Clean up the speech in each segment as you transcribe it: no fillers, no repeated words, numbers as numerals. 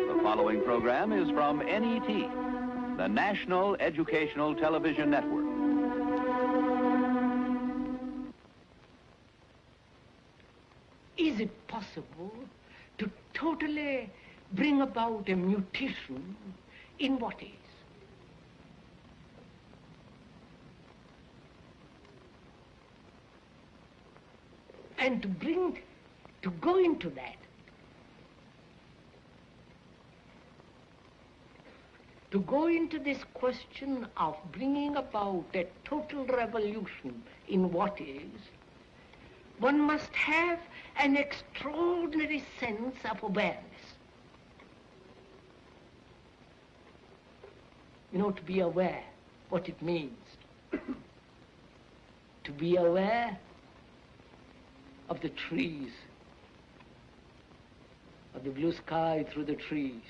The following program is from NET, the National Educational Television Network. Is it possible to totally bring about a mutation in what is? And to go into that, to go into this question of bringing about a total revolution in what is, one must have an extraordinary sense of awareness. You know, to be aware what it means. To be aware of the trees, of the blue sky through the trees,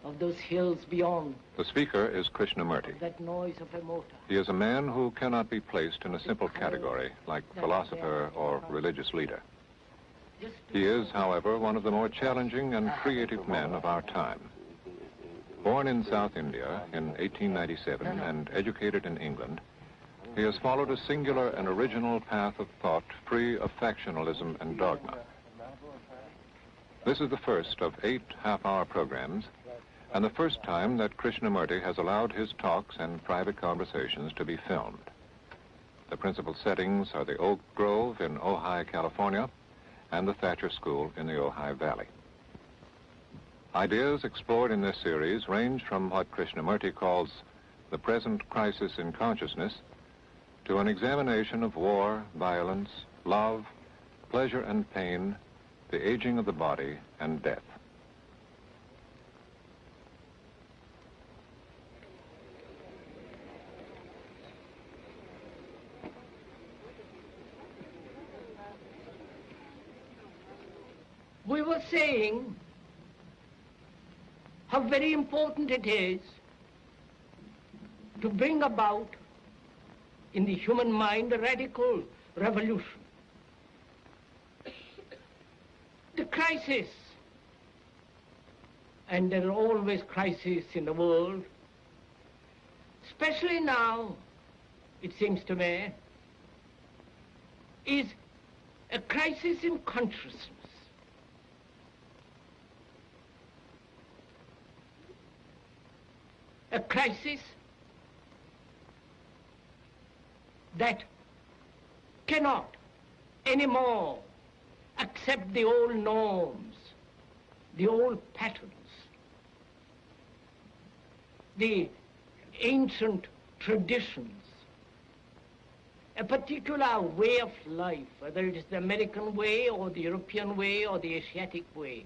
of those hills beyond. The speaker is Krishnamurti. That noise of a motor. He is a man who cannot be placed in a simple category like philosopher or religious leader. He is, however, one of the more challenging and creative men of our time. Born in South India in 1897 and educated in England, he has followed a singular and original path of thought free of factionalism and dogma. This is the first of 8 half-hour programs, and the first time that Krishnamurti has allowed his talks and private conversations to be filmed. The principal settings are the Oak Grove in Ojai, California, and the Thatcher School in the Ojai Valley. Ideas explored in this series range from what Krishnamurti calls the present crisis in consciousness to an examination of war, violence, love, pleasure and pain, the aging of the body, and death. We were saying how very important it is to bring about in the human mind a radical revolution. The crisis, and there are always crises in the world, especially now, it seems to me, is a crisis in consciousness. A crisis that cannot anymore accept the old norms, the old patterns, the ancient traditions, a particular way of life, whether it is the American way or the European way or the Asiatic way.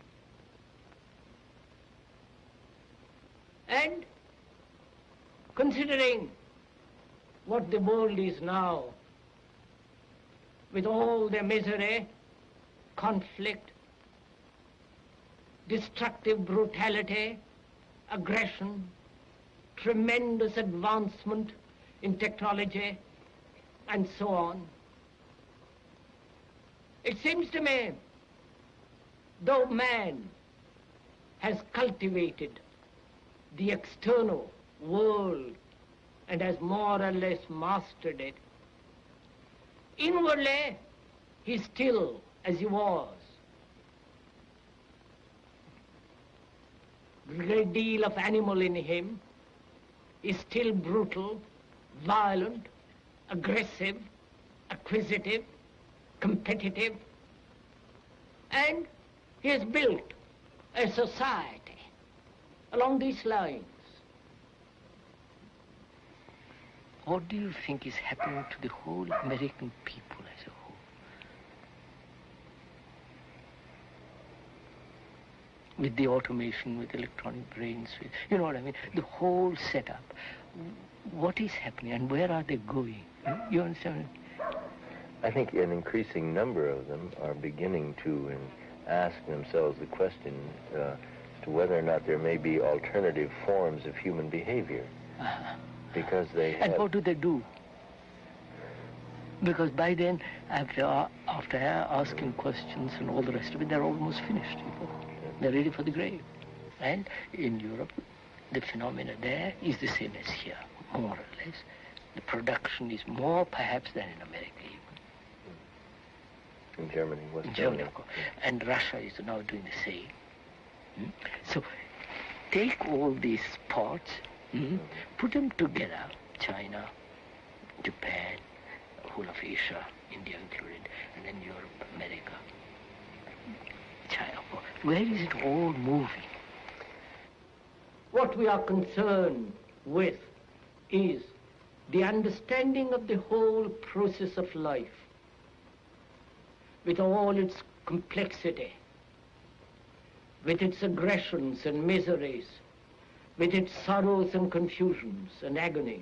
And considering what the world is now, with all the misery, conflict, destructive brutality, aggression, tremendous advancement in technology, and so on, it seems to me, though man has cultivated the external world and has more or less mastered it, inwardly he's still as he was. A great deal of animal in him is still brutal, violent, aggressive, acquisitive, competitive, and he has built a society along these lines. What do you think is happening to the whole American people as a whole? With the automation, with electronic brains, with, you know what I mean? The whole setup. What is happening and where are they going? You understand? I think an increasing number of them are beginning to ask themselves the question as to whether or not there may be alternative forms of human behavior. Because they have... And what do they do? Because by then, after asking questions and all the rest of it, they're almost finished. They're ready for the grave. And in Europe, the phenomena there is the same as here, more or less. The production is more, perhaps, than in America even. In Germany, in Germany, of course. And Russia is now doing the same. So take all these parts, put them together, China, Japan, whole of Asia, India included, and then Europe, America, China. Where is it all moving? What we are concerned with is the understanding of the whole process of life, with all its complexity, with its aggressions and miseries, with its sorrows and confusions and agonies.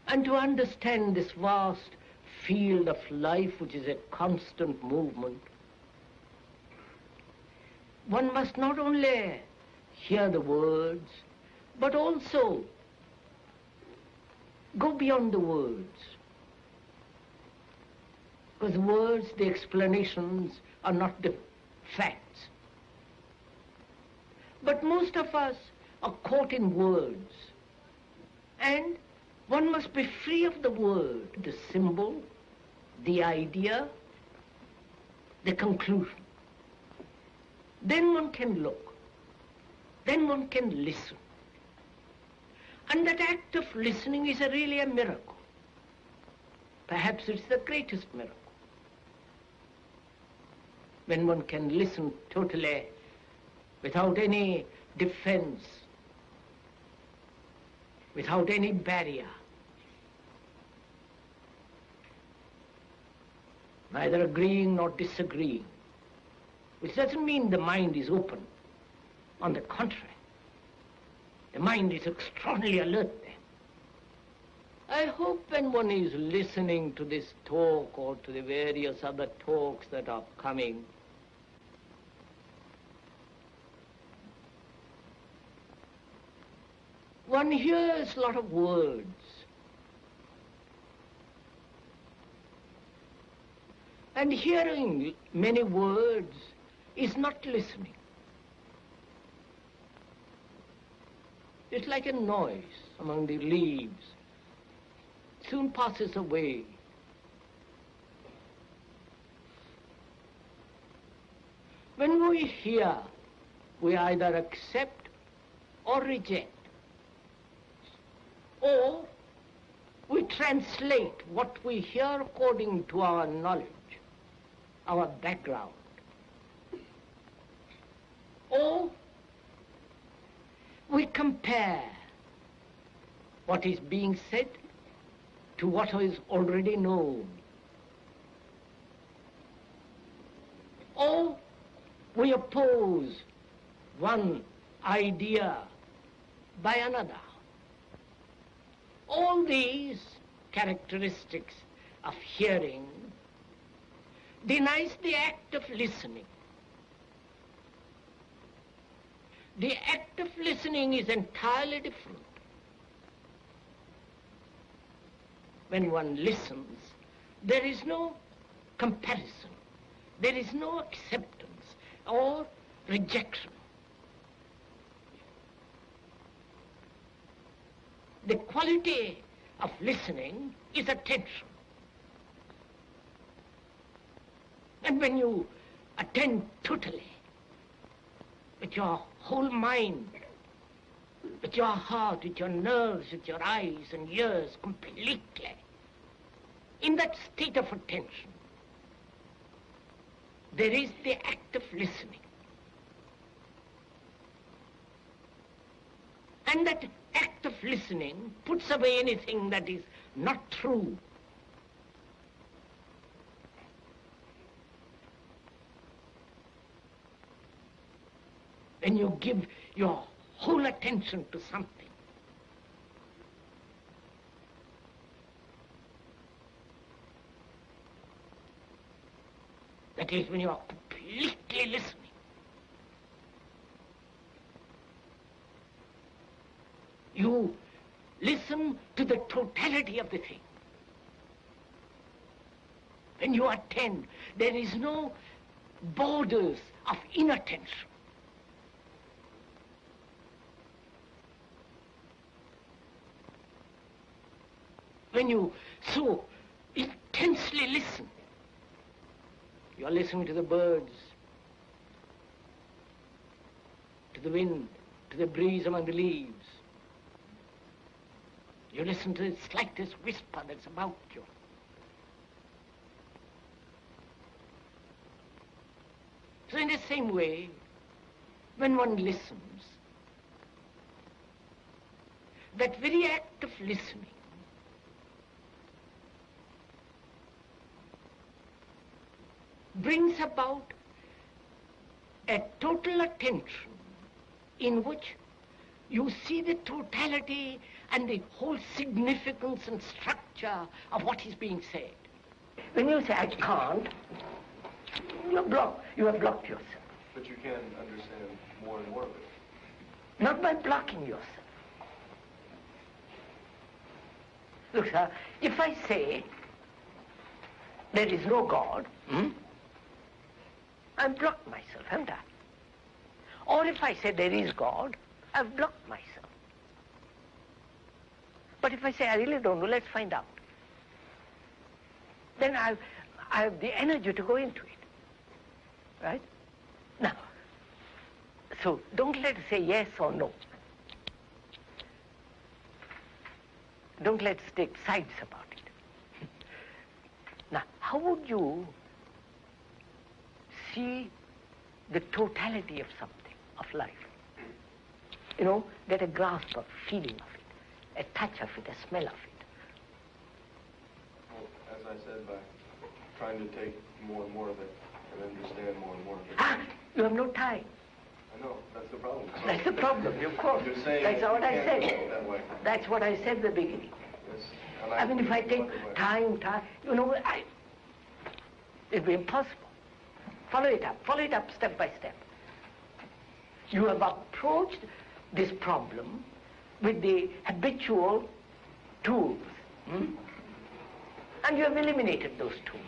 And to understand this vast field of life, which is a constant movement, one must not only hear the words, but also go beyond the words. Because the words, the explanations, are not the facts. But most of us are caught in words. And one must be free of the word, the symbol, the idea, the conclusion. Then one can look. Then one can listen. And that act of listening is really a miracle. Perhaps it's the greatest miracle. When one can listen totally, without any defense, without any barrier, neither agreeing nor disagreeing, which doesn't mean the mind is open. On the contrary, the mind is extraordinarily alert then. I hope when one is listening to this talk or to the various other talks that are coming, one hears a lot of words. And hearing many words is not listening. It's like a noise among the leaves. Soon passes away. When we hear, we either accept or reject. Or we translate what we hear according to our knowledge, our background. Or we compare what is being said to what is already known. Or we oppose one idea by another. All these characteristics of hearing denies the act of listening. The act of listening is entirely different. When one listens, there is no comparison, there is no acceptance or rejection. The quality of listening is attention. And when you attend totally, with your whole mind, with your heart, with your nerves, with your eyes and ears completely, in that state of attention, there is the act of listening. And that act of listening puts away anything that is not true. When you give your whole attention to something, that is when you are completely listening. You listen to the totality of the thing. When you attend, there is no borders of inattention. When you so intensely listen, you are listening to the birds, to the wind, to the breeze among the leaves. You listen to the slightest whisper that's about you. So in the same way, when one listens, that very act of listening brings about a total attention in which you see the totality and the whole significance and structure of what is being said. When you say, I can't, you have blocked yourself. But you can understand more and more of it. Not by blocking yourself. Look, sir, if I say there is no God, I've blocked myself, haven't I? Or if I say there is God, I've blocked myself. But if I say I really don't know, let's find out. Then I have the energy to go into it. Right? Now, so don't let's say yes or no. Don't let's take sides about it. Now, how would you see the totality of something, of life? You know, get a grasp of, feeling of it, a touch of it, a smell of it. Well, as I said, by trying to take more and more of it and understand more and more of it. Ah, you have no time. I know, that's the problem. So That's the problem, of course. You're saying That's what I said. That way. That's what I said at the beginning. Yes. I mean, if I take time, you know, it'd be impossible. Follow it up step by step. You have approached this problem with the habitual tools, and you have eliminated those tools.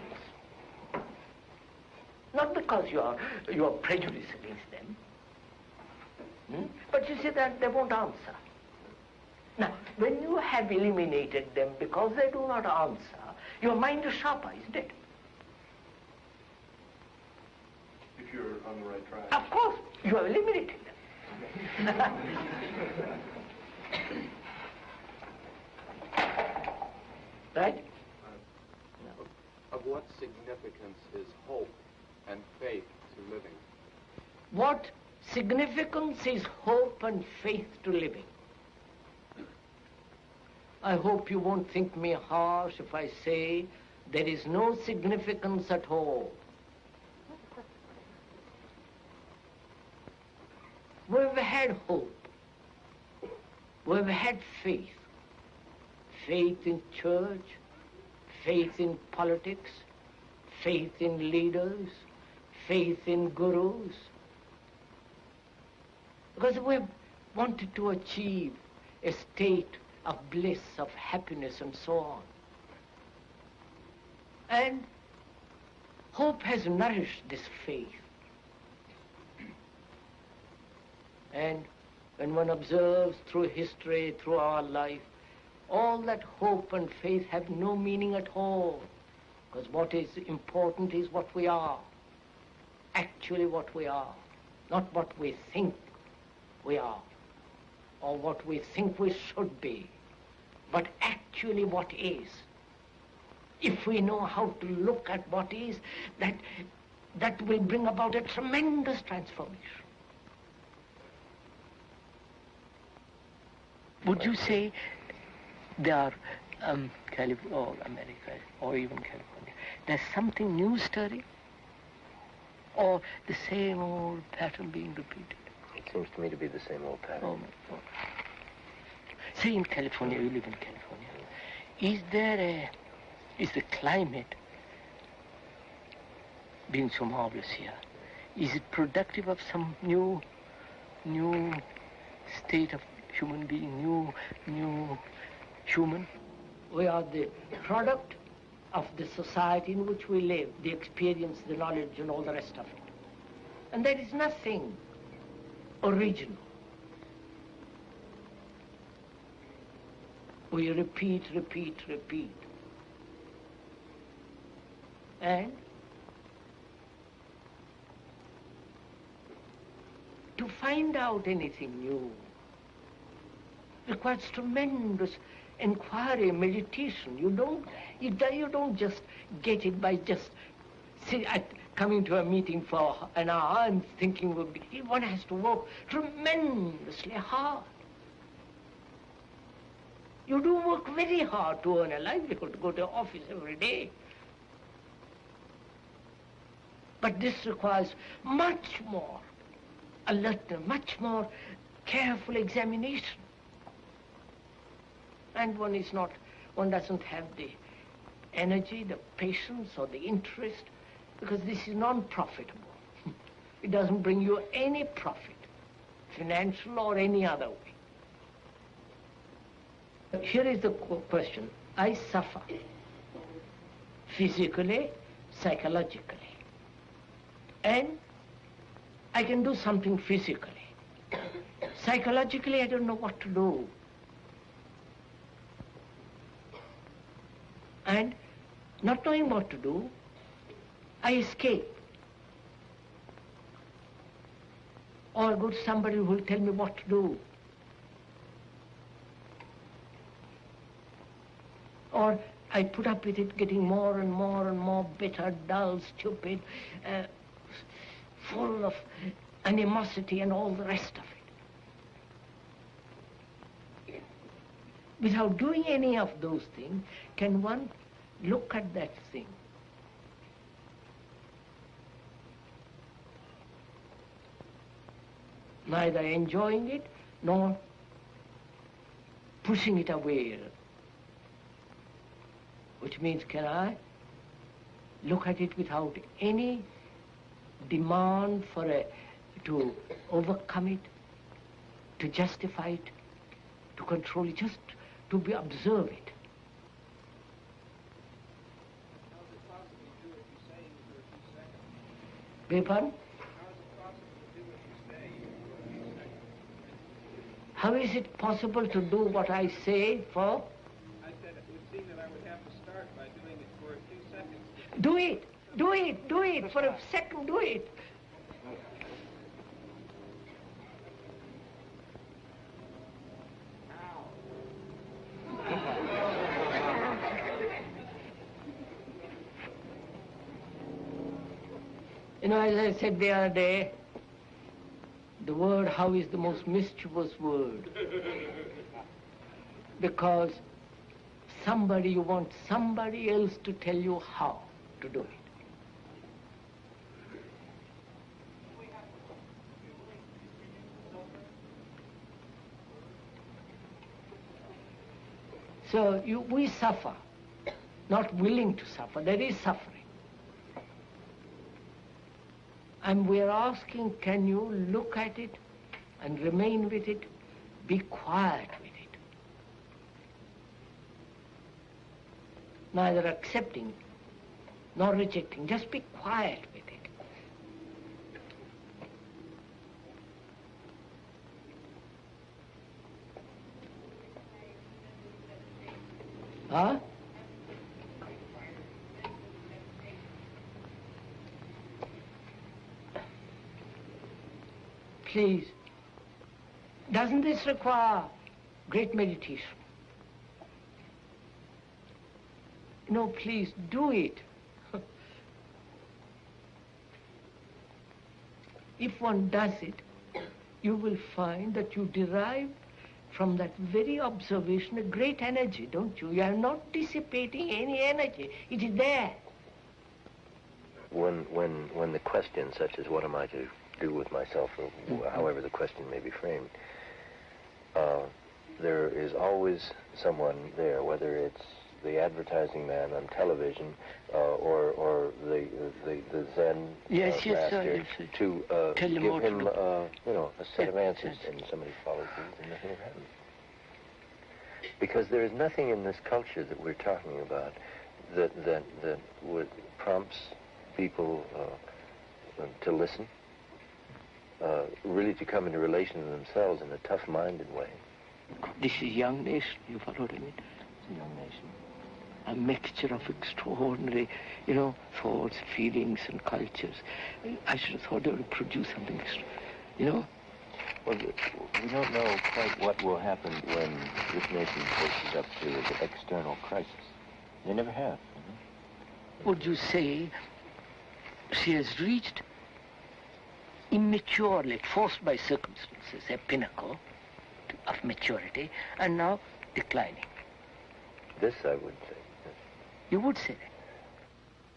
Not because you are prejudiced against them, but you see that they won't answer. Now, when you have eliminated them because they do not answer, your mind is sharper, isn't it? If you're on the right track. Of course, you have eliminated them. Right? Of what significance is hope and faith to living? What significance is hope and faith to living? I hope you won't think me harsh if I say there is no significance at all. We've had hope. We've had faith. Faith in church, faith in politics, faith in leaders, faith in gurus. Because we've wanted to achieve a state of bliss, of happiness, and so on. And hope has nourished this faith. And when one observes through history, through our life, all that hope and faith have no meaning at all. Because what is important is what we are. Actually what we are. Not what we think we are. Or what we think we should be. But actually what is. If we know how to look at what is, that will bring about a tremendous transformation. Would you say there are, or America, or even California, there's something new stirring? Or the same old pattern being repeated? It seems to me to be the same old pattern. Oh, my God. Say in California, you live in California, is the climate being so marvelous here, is it productive of some new state of human being, new human. We are the product of the society in which we live, the experience, the knowledge, and all the rest of it. And there is nothing original. We repeat, repeat, repeat. And to find out anything new requires tremendous inquiry, meditation. You don't just get it by just coming to a meeting for an hour and thinking one has to work tremendously hard. You do work very hard to earn a livelihood, to go to office every day. But this requires much more alertness, much more careful examination. And one doesn't have the energy, the patience, or the interest, because this is non-profitable. It doesn't bring you any profit, financial or any other way. But here is the question. I suffer physically, psychologically, and I can do something physically. Psychologically, I don't know what to do. And not knowing what to do, I escape. Or go to somebody who will tell me what to do. Or I put up with it getting more and more and more bitter, dull, stupid, full of animosity and all the rest of it. Without doing any of those things, can one look at that thing neither enjoying it nor pushing it away? Which means, can I look at it without any demand to overcome it, to justify it, to control it, just to observe it? Beg your pardon? How is it possible to do what I say for? I said it would seem that I would have to start by doing it for a few seconds. Do it! Do it! Do it! For a second, do it! You know, as I said the other day, the word how is the most mischievous word. Because you want somebody else to tell you how to do it. So we suffer, not willing to suffer. There is suffering. And we're asking, can you look at it and remain with it, be quiet with it? Neither accepting nor rejecting, just be quiet with it. Huh? Please, doesn't this require great meditation? No, please, do it. If one does it, you will find that you derive from that very observation a great energy, don't you? You are not dissipating any energy. It is there. When the question, such as what am I to do with myself, or however the question may be framed, there is always someone there, whether it's the advertising man on television or the Zen master, to give him a set of answers, and somebody follows these and nothing happens. Because there is nothing in this culture that we're talking about that would prompts people to listen, really to come into relation to themselves in a tough-minded way. This is a young nation, you follow what I mean? It's a young nation. A mixture of extraordinary, thoughts, feelings, and cultures. I should have thought they would produce something, Well, we don't know quite what will happen when this nation faces up to the external crisis. They never have. Would you say she has reached immaturely, forced by circumstances, a pinnacle of maturity, and now declining? This I would say. You would say that.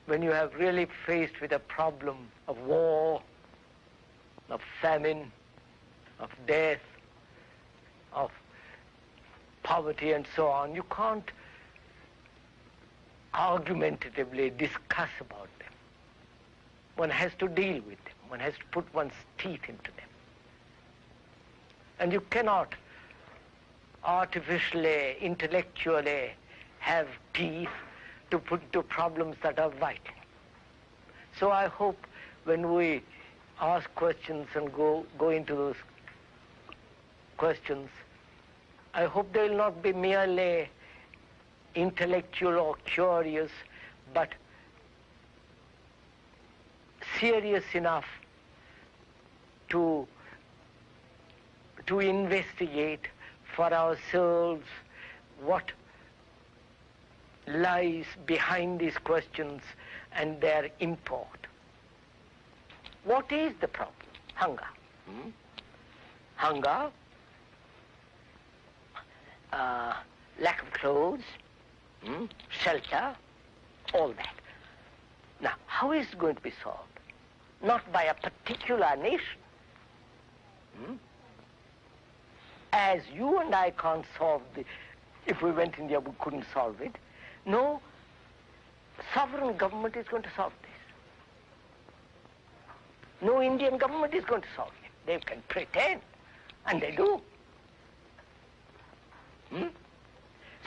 When you have really faced with a problem of war, of famine, of death, of poverty and so on, you can't argumentatively discuss about them. One has to deal with them. One has to put one's teeth into them. And you cannot artificially, intellectually have teeth to put to problems that are vital. So I hope when we ask questions and go into those questions, I hope they will not be merely intellectual or curious, but serious enough to investigate for ourselves what lies behind these questions and their import. What is the problem? Hunger. Hunger, lack of clothes, shelter, all that. Now, how is it going to be solved? Not by a particular nation. As you and I can't solve if we went in there, we couldn't solve it. No, sovereign government is going to solve this. No Indian government is going to solve it. They can pretend, and they do.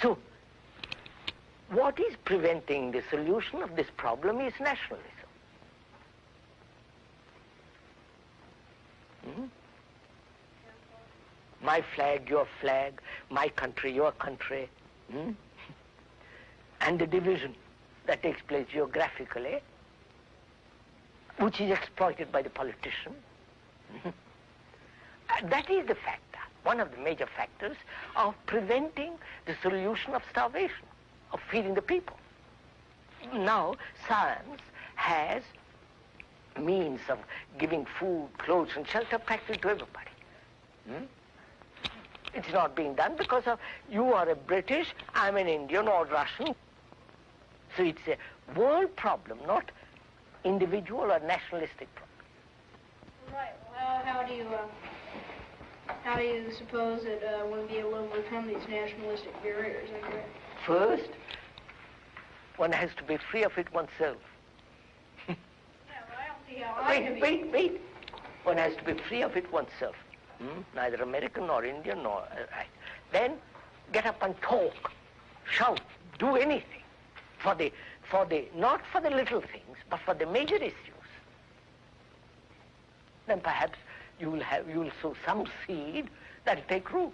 So, what is preventing the solution of this problem is nationalism. My flag, your flag, my country, your country, and the division that takes place geographically, which is exploited by the politician. That is the factor, one of the major factors of preventing the solution of starvation, of feeding the people. Now, science has means of giving food, clothes, and shelter practically to everybody. It's not being done because of you are a British, I'm an Indian or Russian. So it's a world problem, not individual or nationalistic problem. Right. Well, how do you suppose that we'll be able to overcome these nationalistic barriers? First, one has to be free of it oneself. Yeah, but I don't see how I can be. Wait. One has to be free of it oneself. Neither American nor Indian nor... right. Then get up and talk, shout, do anything not for the little things, but for the major issues. Then perhaps you'll sow some seed that'll take root.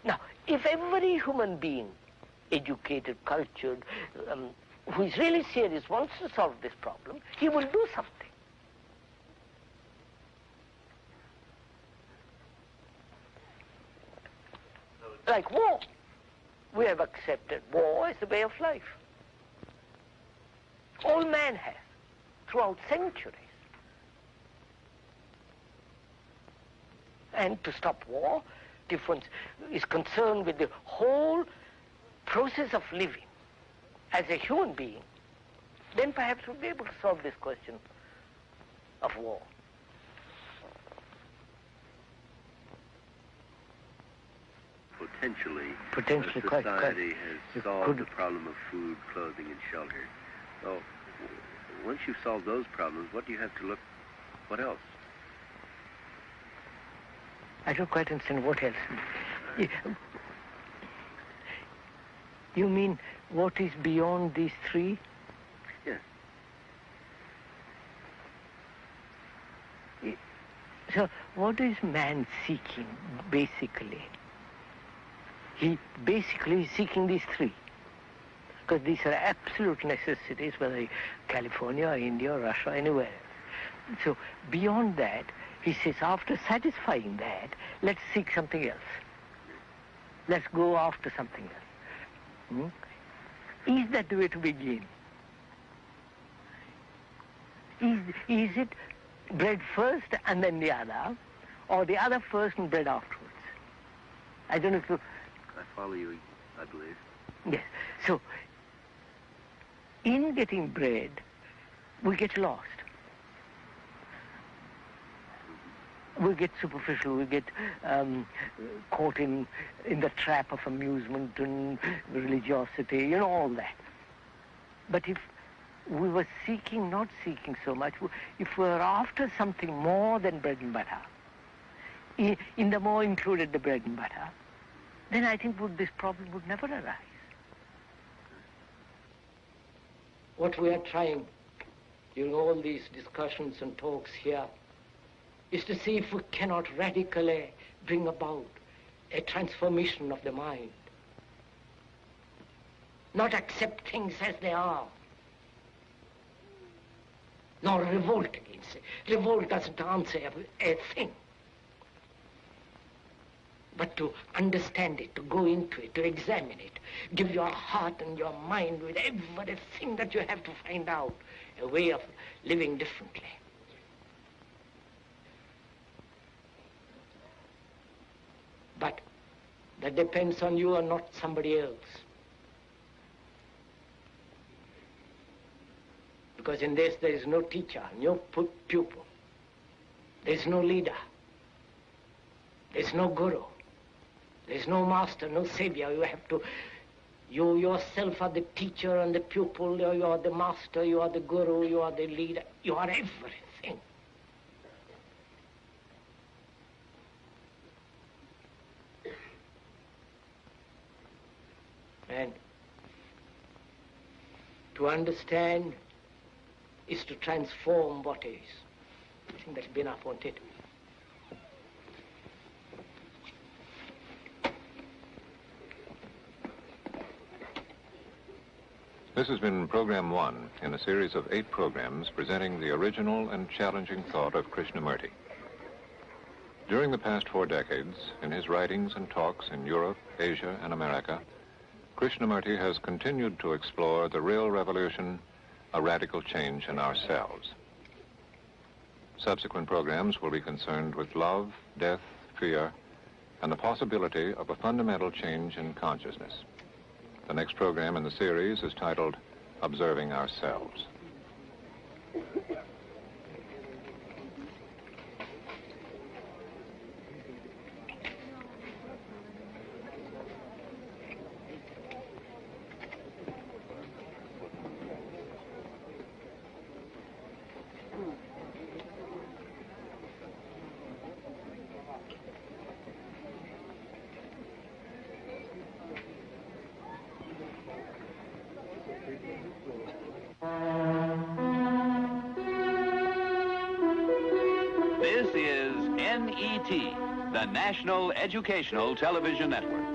Now, if every human being, educated, cultured, who is really serious, wants to solve this problem, he will do something. Like war. We have accepted war as the way of life. All man has, throughout centuries. And to stop war, difference is concerned with the whole process of living as a human being. Then perhaps we'll be able to solve this question of war. Potentially, society has solved the problem of food, clothing, and shelter. So, once you've solved those problems, what else? I don't quite understand what else. You mean what is beyond these three? Yes. So what is man seeking, basically? He basically is seeking these three. Because these are absolute necessities, whether California, or India, or Russia, anywhere. So beyond that, he says, after satisfying that, let's seek something else. Let's go after something else. Is that the way to begin? Is it bread first and then the other, or the other first and bread afterwards? I don't know if you... I follow you, I believe. Yes. So, in getting bread, we get lost. We get superficial, we get caught in the trap of amusement and religiosity, you know, all that. But if we were seeking, not seeking so much, if we were after something more than bread and butter, in the more included the bread and butter, then I think this problem would never arise. What we are trying during all these discussions and talks here is to see if we cannot radically bring about a transformation of the mind. Not accept things as they are, nor revolt against it. Revolt doesn't answer a thing. But to understand it, to go into it, to examine it, give your heart and your mind with everything that you have to find out, a way of living differently. But that depends on you and not somebody else. Because in this there is no teacher, no pupil. There is no leader. There is no guru. There is no master, no savior. You yourself are the teacher and the pupil. You are the master, you are the guru, you are the leader. You are everything. And to understand is to transform what is. I think that's been enough, won't it? This has been Program 1 in a series of 8 programs presenting the original and challenging thought of Krishnamurti. During the past 4 decades, in his writings and talks in Europe, Asia, and America, Krishnamurti has continued to explore the real revolution, a radical change in ourselves. Subsequent programs will be concerned with love, death, fear, and the possibility of a fundamental change in consciousness. The next program in the series is titled Observing Ourselves. This is NET, the National Educational Television Network.